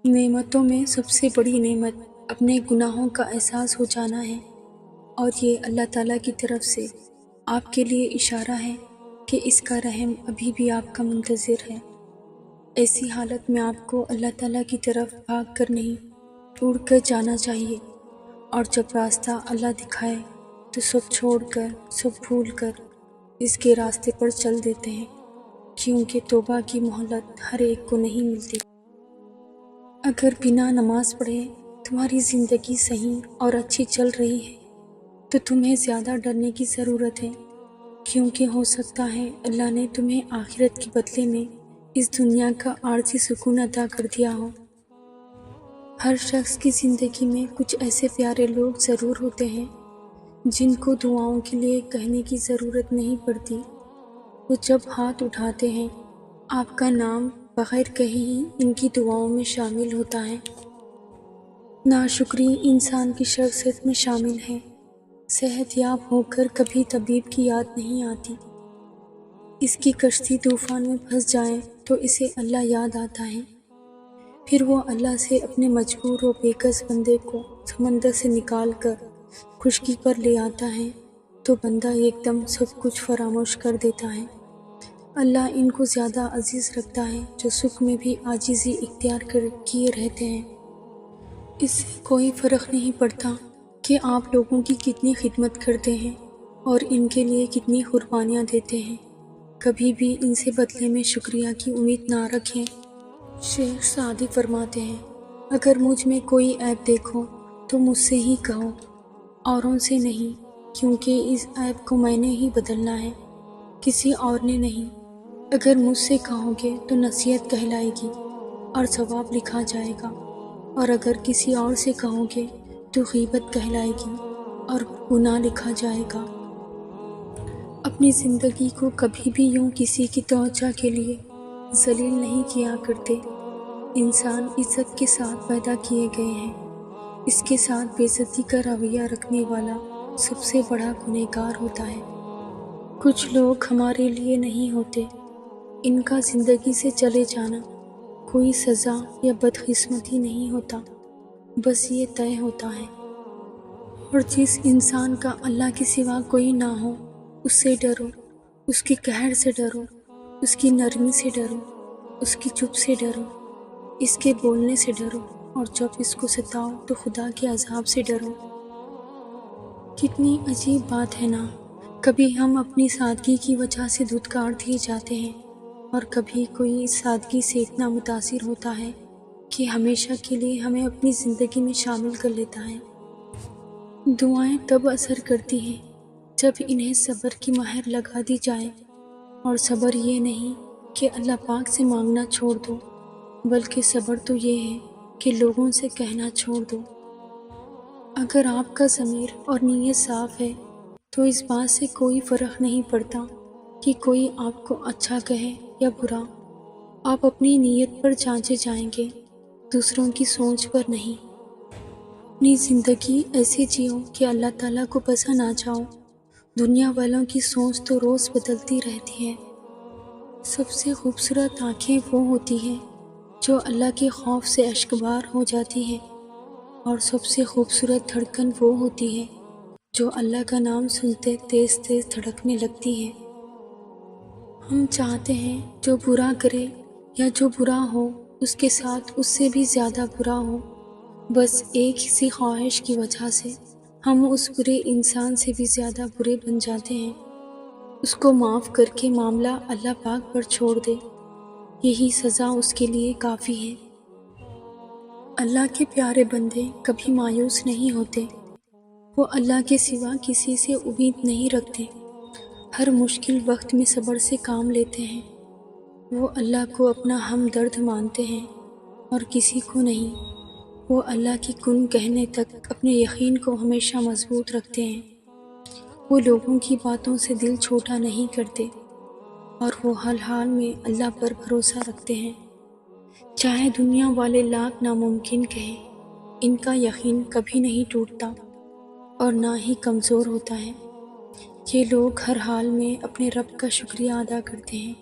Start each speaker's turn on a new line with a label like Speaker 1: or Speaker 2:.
Speaker 1: نعمتوں میں سب سے بڑی نعمت اپنے گناہوں کا احساس ہو جانا ہے، اور یہ اللہ تعالیٰ کی طرف سے آپ کے لیے اشارہ ہے کہ اس کا رحم ابھی بھی آپ کا منتظر ہے۔ ایسی حالت میں آپ کو اللہ تعالیٰ کی طرف بھاگ کر نہیں، اڑ کر جانا چاہیے، اور جب راستہ اللہ دکھائے تو سب چھوڑ کر، سب بھول کر اس کے راستے پر چل دیتے ہیں، کیونکہ توبہ کی مہلت ہر ایک کو نہیں ملتی۔ اگر بنا نماز پڑھے تمہاری زندگی صحیح اور اچھی چل رہی ہے تو تمہیں زیادہ ڈرنے کی ضرورت ہے، کیونکہ ہو سکتا ہے اللہ نے تمہیں آخرت کے بدلے میں اس دنیا کا عارضی سکون عطا کر دیا ہو۔ ہر شخص کی زندگی میں کچھ ایسے پیارے لوگ ضرور ہوتے ہیں جن کو دعاؤں کے لیے کہنے کی ضرورت نہیں پڑتی۔ وہ جب ہاتھ اٹھاتے ہیں، آپ کا نام بغیر کہے ہی ان کی دعاؤں میں شامل ہوتا ہے۔ ناشکری انسان کی شخصیت میں شامل ہے۔ صحت یاب ہو کر کبھی طبیب کی یاد نہیں آتی۔ اس کی کشتی طوفان میں پھنس جائے تو اسے اللہ یاد آتا ہے۔ پھر وہ اللہ سے اپنے مجبور و بےکس بندے کو سمندر سے نکال کر خشکی پر لے آتا ہے تو بندہ ایک دم سب کچھ فراموش کر دیتا ہے۔ اللہ ان کو زیادہ عزیز رکھتا ہے جو سکھ میں بھی عاجزی اختیار کیے رہتے ہیں۔ اس سے کوئی فرق نہیں پڑتا کہ آپ لوگوں کی کتنی خدمت کرتے ہیں اور ان کے لیے کتنی قربانیاں دیتے ہیں، کبھی بھی ان سے بدلے میں شکریہ کی امید نہ رکھیں۔ شیخ سعدی فرماتے ہیں، اگر مجھ میں کوئی عیب دیکھو تو مجھ سے ہی کہو، اوروں سے نہیں، کیونکہ اس عیب کو میں نے ہی بدلنا ہے، کسی اور نے نہیں۔ اگر مجھ سے کہو گے تو نصیحت کہلائے گی اور ثواب لکھا جائے گا، اور اگر کسی اور سے کہو گے تو غیبت کہلائے گی اور گناہ لکھا جائے گا۔ اپنی زندگی کو کبھی بھی یوں کسی کی توجہ کے لیے ذلیل نہیں کیا کرتے۔ انسان عزت کے ساتھ پیدا کیے گئے ہیں، اس کے ساتھ بے عزتی کا رویہ رکھنے والا سب سے بڑا گنہگار ہوتا ہے۔ کچھ لوگ ہمارے لیے نہیں ہوتے، ان کا زندگی سے چلے جانا کوئی سزا یا بدقسمتی نہیں ہوتا، بس یہ طے ہوتا ہے۔ اور جس انسان کا اللہ کے سوا کوئی نہ ہو، اس سے ڈرو، اس کے قہر سے ڈرو، اس کی نرمی سے ڈرو، اس کی چپ سے ڈرو، اس کے بولنے سے ڈرو، اور جب اس کو ستاؤ تو خدا کے عذاب سے ڈرو۔ کتنی عجیب بات ہے نا، کبھی ہم اپنی سادگی کی وجہ سے دھتکار دیے جاتے ہیں، اور کبھی کوئی اس سادگی سے اتنا متاثر ہوتا ہے کہ ہمیشہ کے لیے ہمیں اپنی زندگی میں شامل کر لیتا ہے۔ دعائیں تب اثر کرتی ہیں جب انہیں صبر کی مہر لگا دی جائے، اور صبر یہ نہیں کہ اللہ پاک سے مانگنا چھوڑ دو، بلکہ صبر تو یہ ہے کہ لوگوں سے کہنا چھوڑ دو۔ اگر آپ کا ضمیر اور نیت صاف ہے تو اس بات سے کوئی فرق نہیں پڑتا کہ کوئی آپ کو اچھا کہے یا برا۔ آپ اپنی نیت پر جانچے جائیں گے، دوسروں کی سوچ پر نہیں۔ اپنی زندگی ایسے جیو کہ اللہ تعالیٰ کو پسند آ جاؤ۔ دنیا والوں کی سوچ تو روز بدلتی رہتی ہے۔ سب سے خوبصورت آنکھیں وہ ہوتی ہیں جو اللہ کے خوف سے اشکبار ہو جاتی ہیں، اور سب سے خوبصورت دھڑکن وہ ہوتی ہے جو اللہ کا نام سنتے تیز تیز دھڑکنے لگتی ہے۔ ہم چاہتے ہیں جو برا کرے یا جو برا ہو اس کے ساتھ اس سے بھی زیادہ برا ہو، بس ایک ہی سی خواہش کی وجہ سے ہم اس برے انسان سے بھی زیادہ برے بن جاتے ہیں۔ اس کو معاف کر کے معاملہ اللہ پاک پر چھوڑ دے، یہی سزا اس کے لیے کافی ہے۔ اللہ کے پیارے بندے کبھی مایوس نہیں ہوتے، وہ اللہ کے سوا کسی سے امید نہیں رکھتے، ہر مشکل وقت میں صبر سے کام لیتے ہیں۔ وہ اللہ کو اپنا ہمدرد مانتے ہیں اور کسی کو نہیں۔ وہ اللہ کی کن کہنے تک اپنے یقین کو ہمیشہ مضبوط رکھتے ہیں۔ وہ لوگوں کی باتوں سے دل چھوٹا نہیں کرتے، اور وہ ہر حال میں اللہ پر بھروسہ رکھتے ہیں۔ چاہے دنیا والے لاکھ ناممکن کہیں، ان کا یقین کبھی نہیں ٹوٹتا اور نہ ہی کمزور ہوتا ہے۔ یہ لوگ ہر حال میں اپنے رب کا شکریہ ادا کرتے ہیں۔